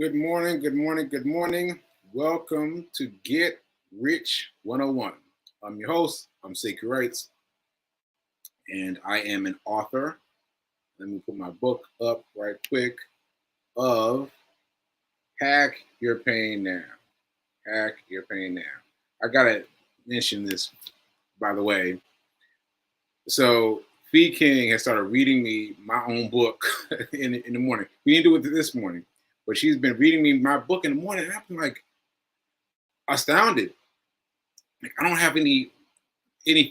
Good morning, good morning, good morning. Welcome to Get Rich 101. I'm your host, I'm Sekou, and I am an author. Let me put my book up right quick of Hack Your Pain Now. Hack Your Pain Now. I gotta mention this, by the way. So, Fee King has started reading me my own book in the morning. We didn't do it this morning, but she's been reading me my book in the morning, and I'm like astounded. Like, I don't have any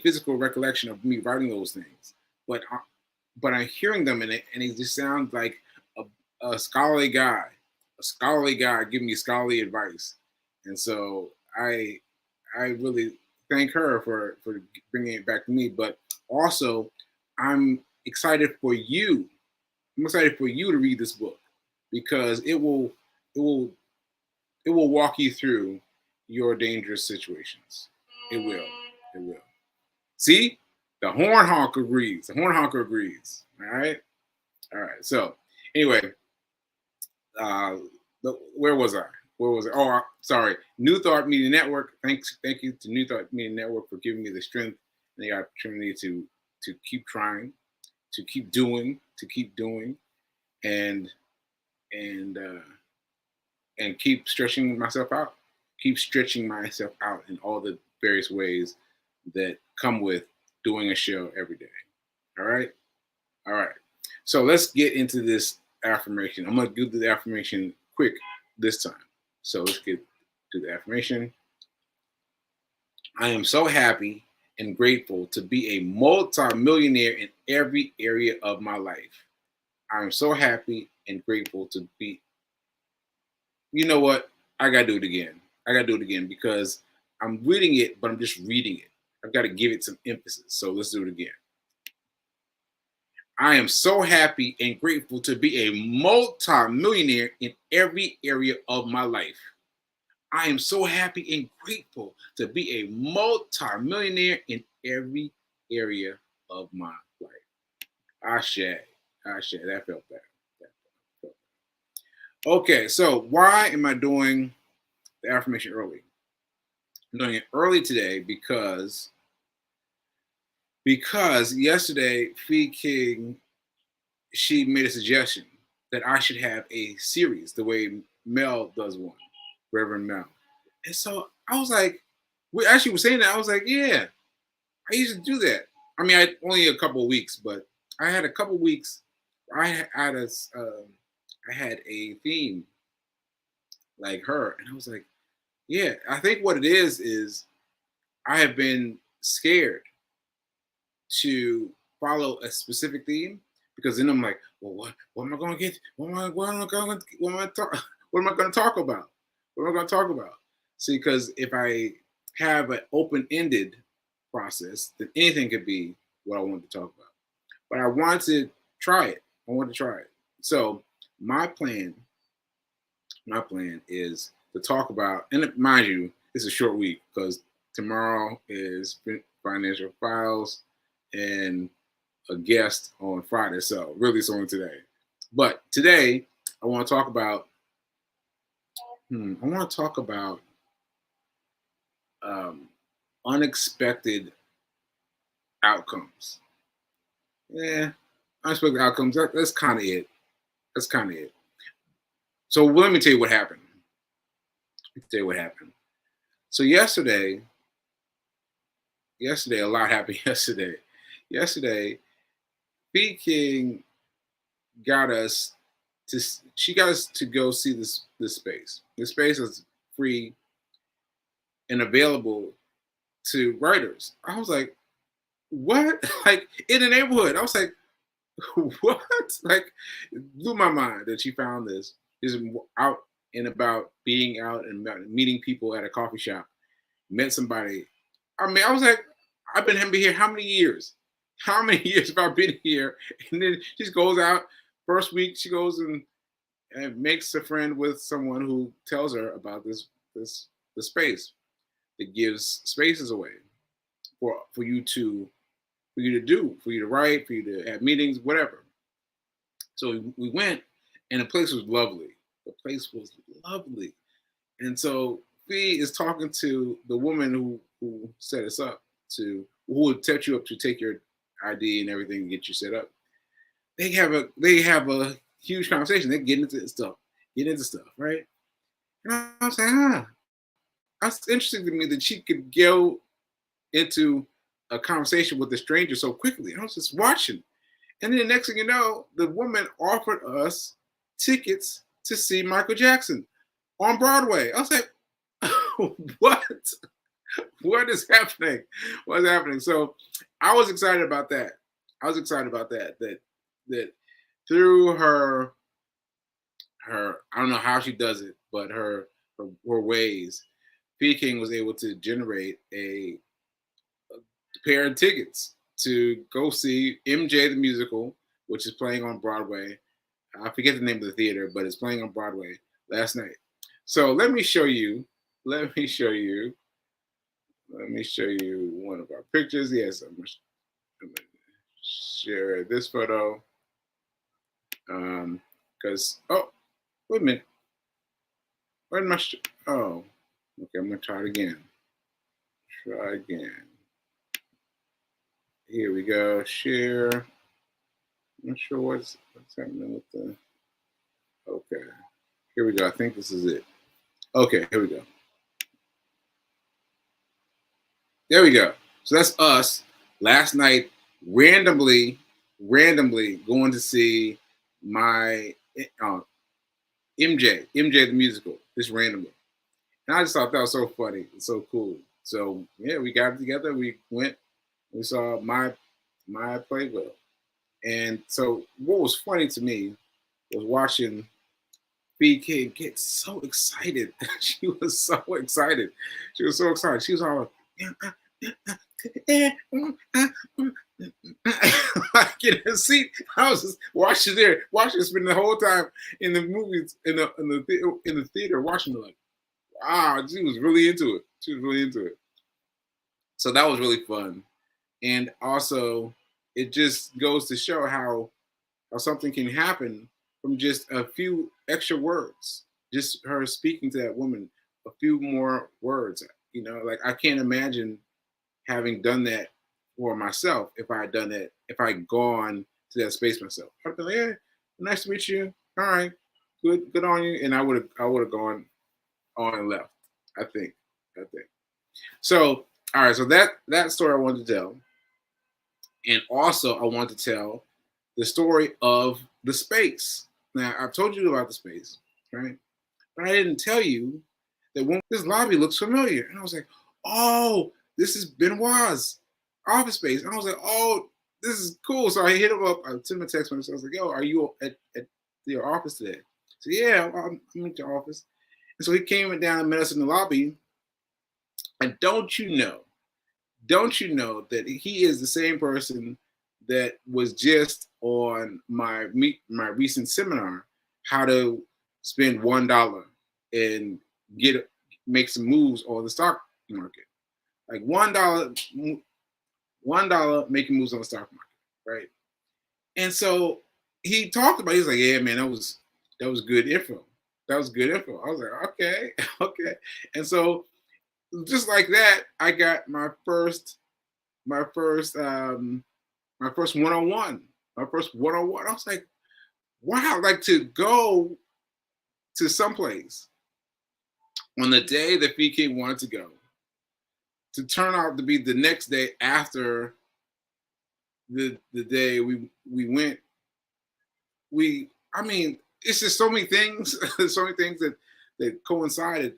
physical recollection of me writing those things, but I'm hearing them, and it just sounds like a scholarly guy giving me scholarly advice, and so I really thank her for bringing it back to me, but also I'm excited for you. I'm excited for you to read this book because it will it will walk you through your dangerous situations. It will. It will. See, the horn honk agrees. The horn honker agrees. All right. All right. So anyway, uh, where was I? Where was I? Oh, sorry. New Thought Media Network. Thank you to New Thought Media Network for giving me the strength and the opportunity to keep trying, to keep doing, and and uh, and keep stretching myself out. Keep stretching myself out in all the various ways that come with doing a show every day. All right. All right. So let's get into this affirmation. I'm going to do the affirmation quick this time. So let's get to the affirmation. I am so happy and grateful to be a multi-millionaire in every area of my life. I am so happy and grateful to be. You know what? I got to do it again. I got to do it again because I'm reading it, but I'm just reading it. I've got to give it some emphasis. So let's do it again. I am so happy and grateful to be a multi-millionaire in every area of my life. I am so happy and grateful to be a multi-millionaire in every area of my life. Ashe. Ashe. That felt bad. Okay, so why am I doing the affirmation early? I'm doing it early today because yesterday Fee King, she made a suggestion that I should have a series the way Mel does one, Reverend Mel. And so I was like, we actually were saying that. I was like, yeah, I used to do that. I mean, only a couple of weeks, but I had a couple of weeks. I had a theme like her, and I was like, yeah. I think what it is I have been scared to follow a specific theme because then I'm like, well, what am I going to get? What am I going to talk about? What am I going to talk about? See, because if I have an open-ended process, then anything could be what I want to talk about. But I want to try it. I want to try it. So my plan is to talk about, and mind you, it's a short week because tomorrow is financial files and a guest on Friday. So really it's only today. But today I want to talk about um, unexpected outcomes. Yeah, unexpected outcomes. That's kind of it. That's kind of it. So let me tell you what happened. So yesterday, a lot happened yesterday. Yesterday, B King got us she got us to go see this space. This space is free and available to writers. I was like, what? Like in the neighborhood. I was like, what? Like, it blew my mind that she found this. Is out and about, being out and meeting people at a coffee shop. Met somebody. I mean, I was like, I've been here how many years? How many years have I been here? And then she just goes out. First week, she goes and makes a friend with someone who tells her about this the space. It gives spaces away for you to for you to write, for you to have meetings, whatever. So we went, and the place was lovely. The place was lovely. And so Fee is talking to the woman who set us up who would set you up to take your ID and everything and get you set up. They have a huge conversation. They get into stuff, right? And I was like, that's interesting to me that she could go into a conversation with a stranger so quickly. I was just watching. And then the next thing you know, the woman offered us tickets to see Michael Jackson on Broadway. I was like, what? What is happening? What's happening? So I was excited about that. That through her I don't know how she does it, but her ways, P King was able to generate a pair of tickets to go see MJ the musical, which is playing on Broadway. I forget the name of the theater, but it's playing on Broadway last night. So let me show you one of our pictures. Yes, I'm gonna share this photo. Because wait a minute. Where am I? Okay, I'm gonna try it again. Try again. Here we go. Share. I'm not sure what's happening with the. Okay. Here we go. I think this is it. Okay, here we go. There we go. So that's us last night, randomly going to see my MJ the musical, just randomly. And I just thought that was so funny and so cool. So yeah, we got together. We went. We saw my Playbill. And so what was funny to me was watching B King get so excited. She was so excited. She was all like in her seat. I was just watching spending the whole time in the movies in the theater watching her like, wow, she was really into it. So that was really fun. And also it just goes to show how something can happen from just a few extra words. Just her speaking to that woman a few more words. You know, like I can't imagine having done that for myself if I had done that, if I had gone to that space myself. I'd be like, yeah, nice to meet you. All right, good on you. And I would have gone on and left. I think. So, all right, so that story I wanted to tell. And also I want to tell the story of the space. Now, I've told you about the space, right? But I didn't tell you that when this lobby looks familiar. And I was like, oh, this is Benoit's office space. And I was like, oh, this is cool. So I hit him up. I sent him a text message. I was like, yo, are you at your office today? So yeah, I'm at your office. And so he came down and met us in the lobby. And don't you know that he is the same person that was just on my recent seminar, how to spend $1 and make some moves on the stock market. Like $1 making moves on the stock market, right? And so he talked about, he's like, yeah, man, that was good info. I was like, okay. And so just like that, I got my first one-on-one. I was like, wow, like to go to someplace on the day that VK wanted to go, to turn out to be the next day after the day we went. I mean, it's just so many things, that coincided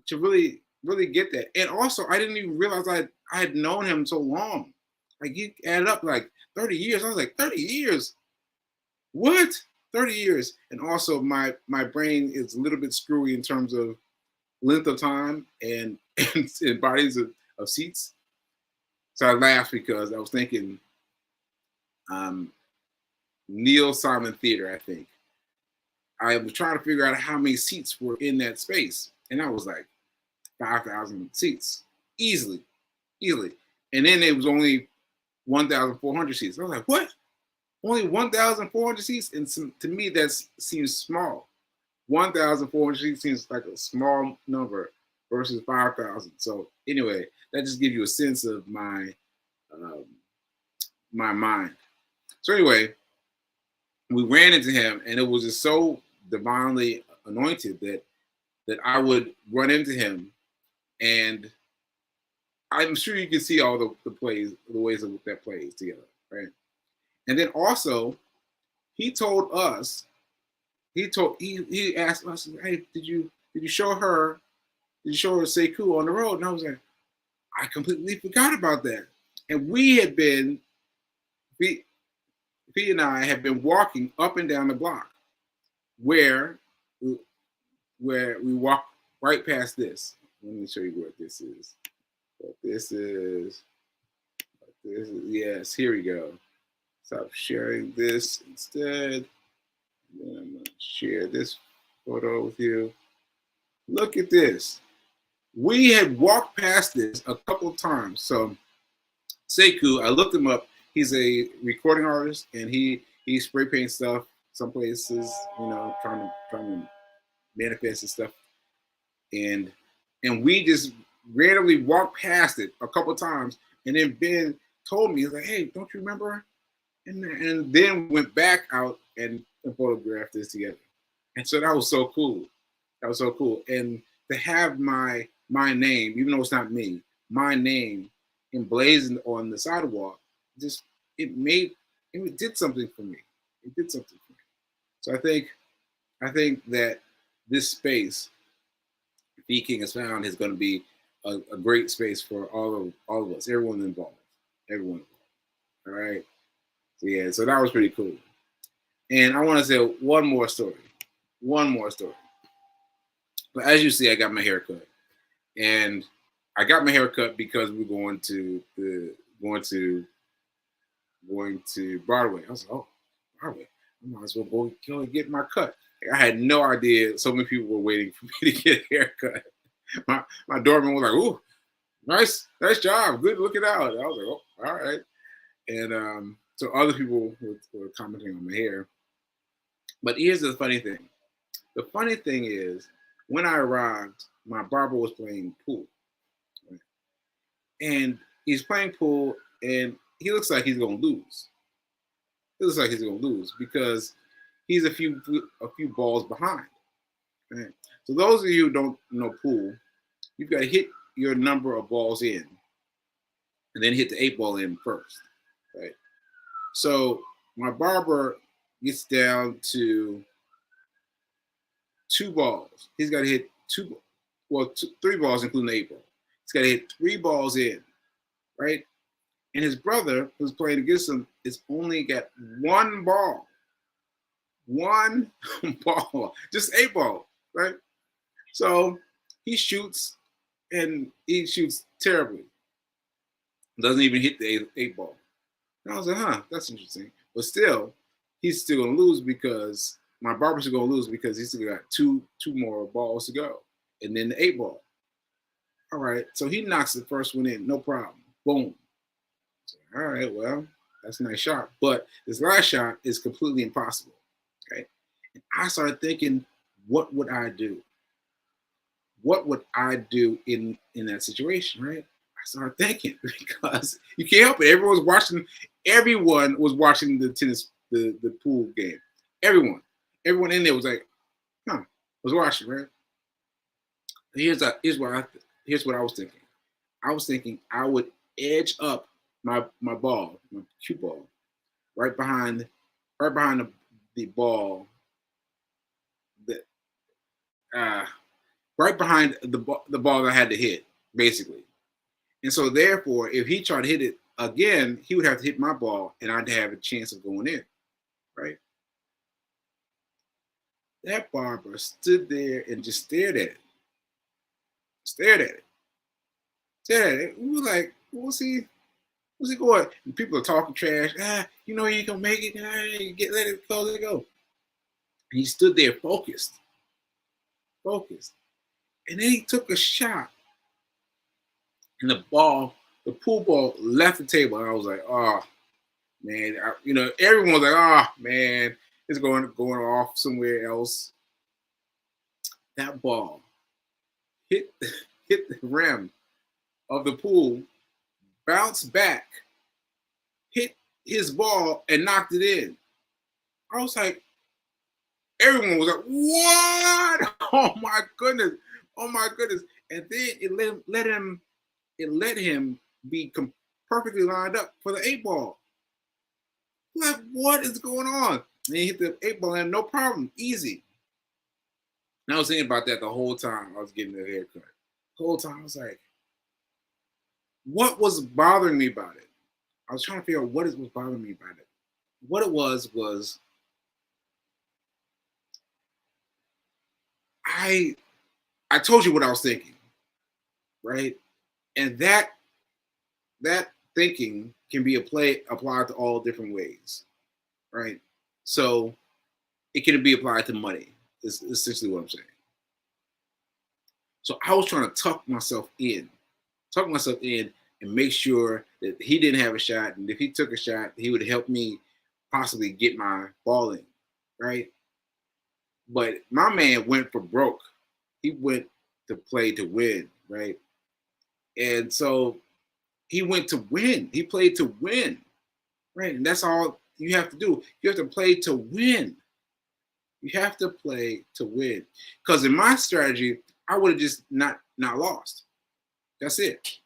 to really get that. And also, I didn't even realize I had known him so long. Like, you added up like 30 years. I was like, 30 years? What? 30 years. And also, my brain is a little bit screwy in terms of length of time and bodies of seats. So I laughed because I was thinking Neil Simon Theater, I think. I was trying to figure out how many seats were in that space. And I was like, 5,000 seats. Easily. And then it was only 1,400 seats. I was like, what? Only 1,400 seats? And to me, that seems small. 1,400 seems like a small number versus 5,000. So anyway, that just gives you a sense of um, my mind. So anyway, we ran into him, and it was just so divinely anointed that I would run into him, and I'm sure you can see all the plays, the ways that plays together, right? And then also, he told us, he asked us, hey, did you show her Sekou on the road? And I was like, I completely forgot about that. And we had been, P and I have been walking up and down the block where we walk right past this. Let me show you what this is. What this is. Yes, here we go. Stop sharing this instead. And then I'm going to share this photo with you. Look at this. We had walked past this a couple of times. So Sekou, I looked him up. He's a recording artist, and he spray paints stuff some places, you know, trying to manifest and stuff. And we just randomly walked past it a couple of times, and then Ben told me, he's like, hey, don't you remember? And then went back out and photographed this together. And so that was so cool. That was so cool. And to have my name, even though it's not me, my name emblazoned on the sidewalk, just it did something for me. It did something for me. So I think that this space, V King has found, is going to be a great space for all of us, everyone involved. Everyone involved. All right. So yeah, so that was pretty cool. And I want to say one more story. But as you see, I got my hair cut. And I got my hair cut because we're going to Broadway. I was like, oh, Broadway. I might as well go and get my cut. I had no idea so many people were waiting for me to get a haircut. My doorman was like, ooh, nice job. Good looking out. I was like, oh, all right. And so other people were commenting on my hair. But here's the funny thing. The funny thing is, when I arrived, my barber was playing pool. Right? And he's playing pool, and he looks like he's going to lose. It looks like he's going to lose because he's a few balls behind. Right? So those of you who don't know pool, you've got to hit your number of balls in, and then hit the 8-ball in first. Right? So my barber gets down to 2 balls. He's got to hit 3 balls, including the 8-ball. He's got to hit 3 balls in, right? And his brother, who's playing against him, is only got 1 ball. 1 ball, just 8 ball, right? So he shoots, and he shoots terribly. Doesn't even hit the 8-ball. And I was like, huh, that's interesting. But still, he's still gonna lose because my barber's gonna lose because he's still got two more balls to go, and then the 8-ball. All right, so he knocks the first one in, no problem. Boom. So, all right, well, that's a nice shot, but this last shot is completely impossible. Okay, and I started thinking, what would I do? What would I do in that situation, right? I started thinking because you can't help it. Everyone was watching the pool game. Everyone in there was like, was watching, right? Here's what I was thinking. I was thinking I would edge up my ball, my cue ball, right behind the ball that right behind the ball that I had to hit, basically. And so therefore, if he tried to hit it again, he would have to hit my ball, and I'd have a chance of going in, right? That barber stood there and just stared at it. We were like, what's he going? And people are talking trash. You know you ain't gonna make it. Let it go. And he stood there focused. And then he took a shot, and the pool ball left the table. And I was like, oh man, everyone was like, oh man, it's going off somewhere else. that ball hit hit the rim of the pool, bounced back, hit his ball, and knocked it in. I was like, everyone was like, "What? Oh my goodness! Oh my goodness!" And then it let him be perfectly lined up for the 8 ball. Like, what is going on? And he hit the 8 ball and no problem, easy. And I was thinking about that the whole time I was getting the haircut. The whole time I was like, what was bothering me about it? I was trying to figure out what was bothering me about it. What it was I told you what I was thinking, right? And that thinking can be applied to all different ways, right? So it can be applied to money. Is essentially what I'm saying. So I was trying to tuck myself in, and make sure that he didn't have a shot, and if he took a shot, he would help me possibly get my ball in, right? But my man went for broke. He went to play to win, right? And so he went to win. He played to win, right? And that's all you have to do. You have to play to win. You have to play to win. Because in my strategy, I would have just not lost. That's it.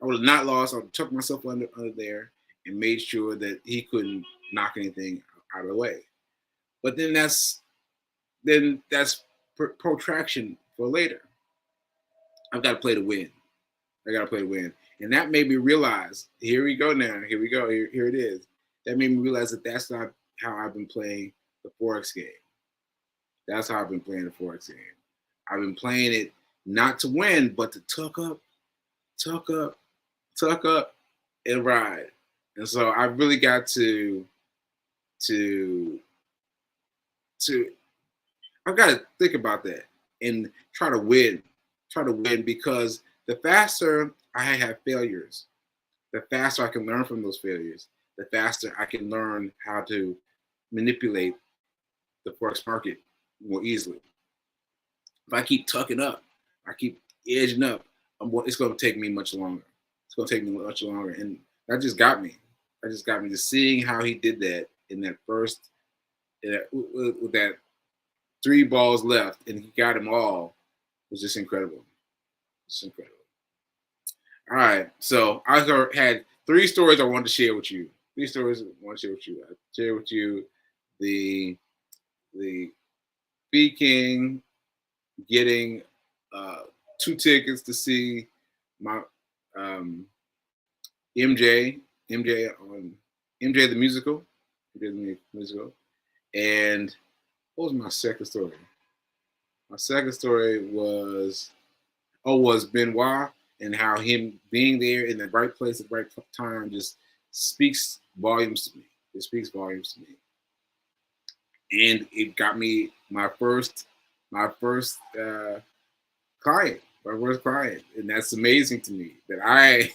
I would have not lost. I would have tucked myself under there and made sure that he couldn't knock anything out of the way. But then that's protraction for later. I've got to play to win. I got to play to win. And that made me realize, here we go now. Here we go. Here it is. That made me realize that that's not how I've been playing the Forex game. That's how I've been playing the Forex game. I've been playing it not to win, but to tuck up, and ride. And so I really got to I've got to think about that and try to win. Because the faster I have failures, the faster I can learn from those failures, the faster I can learn how to manipulate the Forex market more easily. If I keep tucking up, I keep edging up, it's going to take me much longer. It's going to take me much longer. And that just got me. Just seeing how he did that in that first, with that 3 balls left, and he got them all, was just incredible. It's incredible. All right. So I had 3 stories I wanted to share with you. 3 stories I want to share with you. I share with you the B King getting 2 tickets to see my MJ the musical. And what was my second story? My second story was Benoit, and how him being there in the right place at the right time just speaks volumes to me. It speaks volumes to me. And it got me my first client, and that's amazing to me that I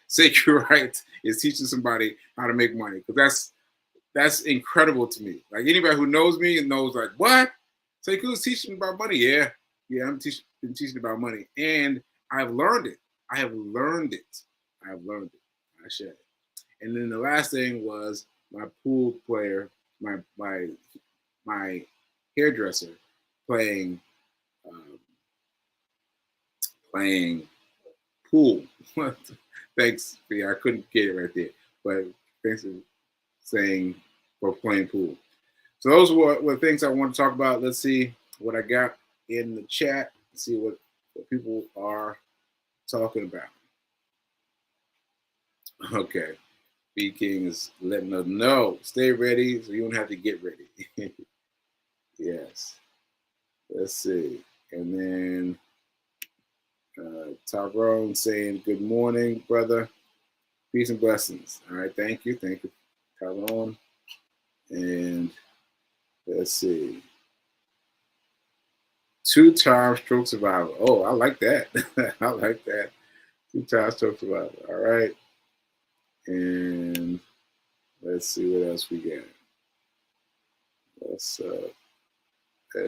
Sekou Right is teaching somebody how to make money, because that's incredible to me. Like, anybody who knows me and knows, like, what Sekou's teaching about money, yeah, I'm been teaching about money, and I've learned it. I have learned it. I share it. And then the last thing was my pool player, my hairdresser playing pool. Thanks. Yeah, I couldn't get it right there, but thanks for saying for playing pool. So those were things I want to talk about. Let's see what I got in the chat. Let's see what people are talking about. Okay. B King is letting us know. Stay ready so you don't have to get ready. Yes. Let's see. And then Tyrone saying, good morning, brother. Peace and blessings. All right. Thank you, Tyrone. And let's see. 2-time stroke survivor. Oh, I like that. I like that. 2-time stroke survivor. All right. And let's see what else we got. Let's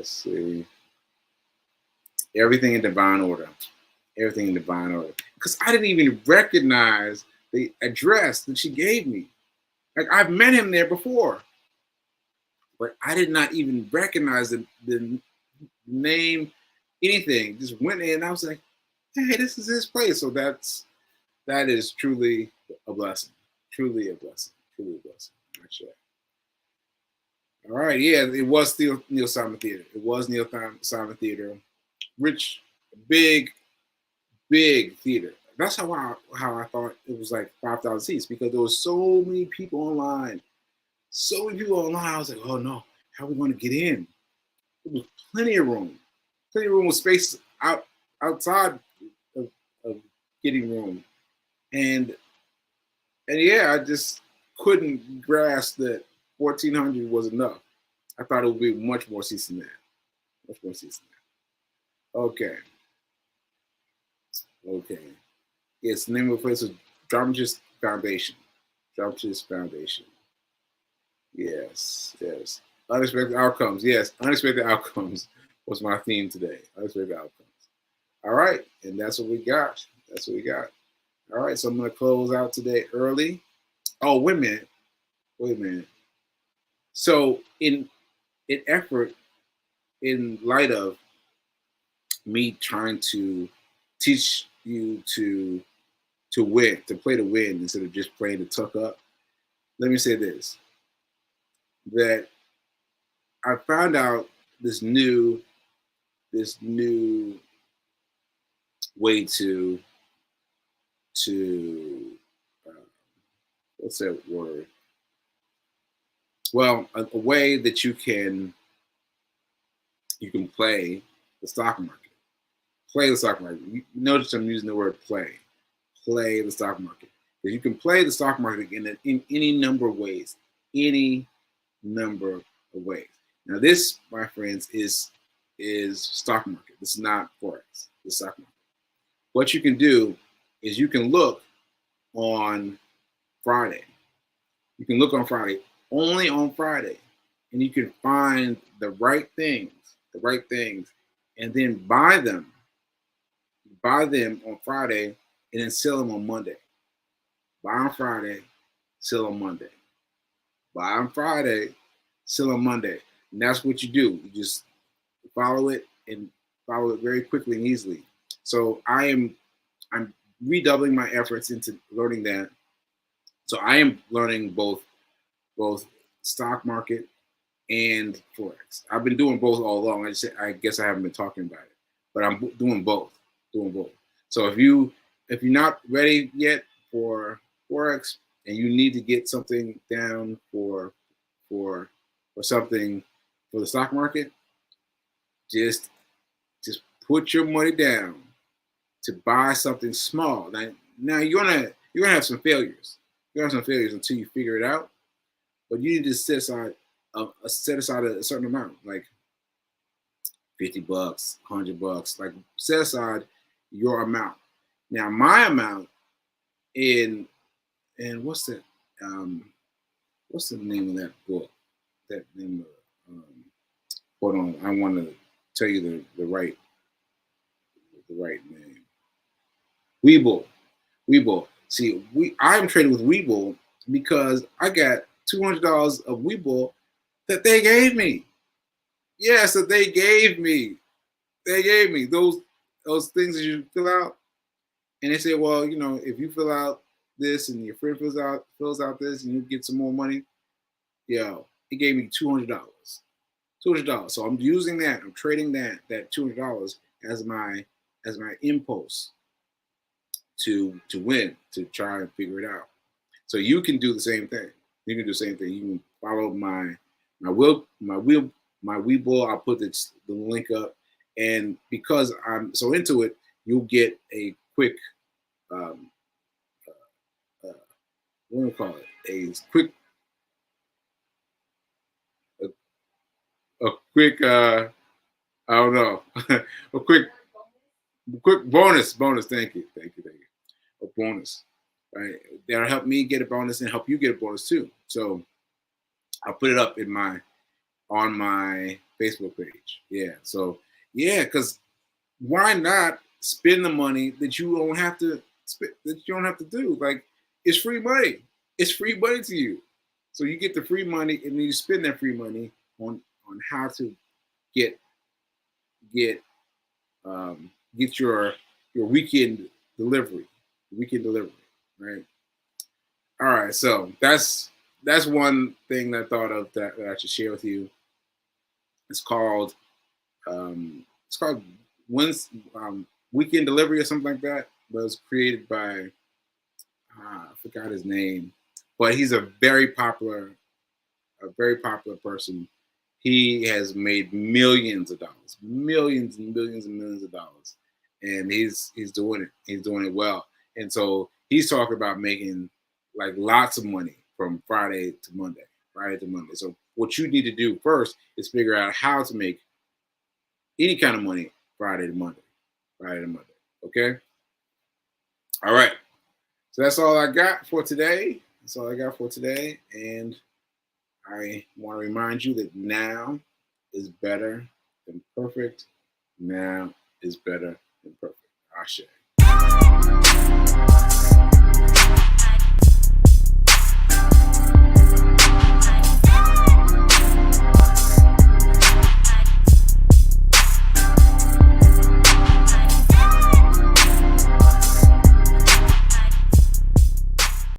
see. Everything in divine order. Everything in divine order. Because I didn't even recognize the address that she gave me. Like, I've met him there before, but I did not even recognize the name, anything. Just went in and I was like, hey, this is his place. So that is truly a blessing. Truly a blessing. Truly a blessing. Actually. All right, yeah, it was still Neil Simon Theater. It was Neil Simon Theater. Rich, big theater. That's how I thought it was like 5,000 seats, because there was so many people online. So many people online. I was like, oh no, how are we going to get in? There was plenty of room. Plenty of room with space outside of getting room. And yeah, I just couldn't grasp that 1,400 was enough. I thought it would be much more seats than that. Much more seats than that. Okay. Yes, the name of the place was Dramatist Foundation. Dramatist Foundation. Yes. Unexpected outcomes. Yes, unexpected outcomes was my theme today. Unexpected outcomes. All right, and that's what we got. All right, so I'm going to close out today early. Oh, wait a minute. So in effort, in light of me trying to teach you to win, to play to win instead of just playing to tuck up, let me say this, that I found out this new way to what's that word? Well, a way that you can play the stock market. Play the stock market. You notice I'm using the word play. Play the stock market. Because you can play the stock market in any number of ways. Any number of ways. Now, this, my friends, is stock market. This is not forex. This is stock market. What you can do is you can look on Friday. You can look on Friday, only on Friday, and you can find the right things, and then buy them on Friday, and then sell them on Monday. Buy on Friday, sell on Monday. Buy on Friday, sell on Monday. And that's what you do. You just follow it very quickly and easily. So I'm redoubling my efforts into learning that. So I am learning both stock market and forex. I've been doing both all along. I guess I haven't been talking about it, but I'm doing both. So if you're not ready yet for forex and you need to get something down for something for the stock market, just put your money down to buy something small. Now you're gonna have some failures. You're gonna have some failures until you figure it out. But you need to set aside a certain amount, like $50, $100. Like, set aside your amount. Now my amount in what's that? What's the name of that book? That name of hold on, I want to tell you the right name. Webull. See, I'm trading with Webull because I got $200 of Webull that they gave me. Yes, that they gave me. They gave me those things that you fill out, and they say, well, if you fill out this and your friend fills out this, and you get some more money. Yo, it gave me $200. So I'm using that. I'm trading that $200 as my impulse to win, to try and figure it out. So you can do the same thing. You can follow my Webull. I'll put the link up, and because I'm so into it, you'll get a quick what do we call it? A quick I don't know, a quick bonus. Thank you. A bonus, right? That'll help me get a bonus and help you get a bonus too. So I'll put it up on my Facebook page. Yeah. So yeah, because why not spend the money that you don't have to do? Like, it's free money. It's free money to you. So you get the free money, and then you spend that free money on how to get get get your weekend delivery, right? All right, so that's one thing that I thought of that I should share with you. It's called it's called Wednesday, weekend delivery or something like that. But it was created by I forgot his name, but he's a very popular person. He has made millions of dollars, millions and millions and millions of dollars, and he's doing it. He's doing it well. And so he's talking about making like lots of money from Friday to Monday, Friday to Monday. So what you need to do first is figure out how to make any kind of money Friday to Monday, Friday to Monday. Okay. All right. So that's all I got for today. That's all I got for today. And I want to remind you that now is better than perfect. Now is better than perfect. Ashe.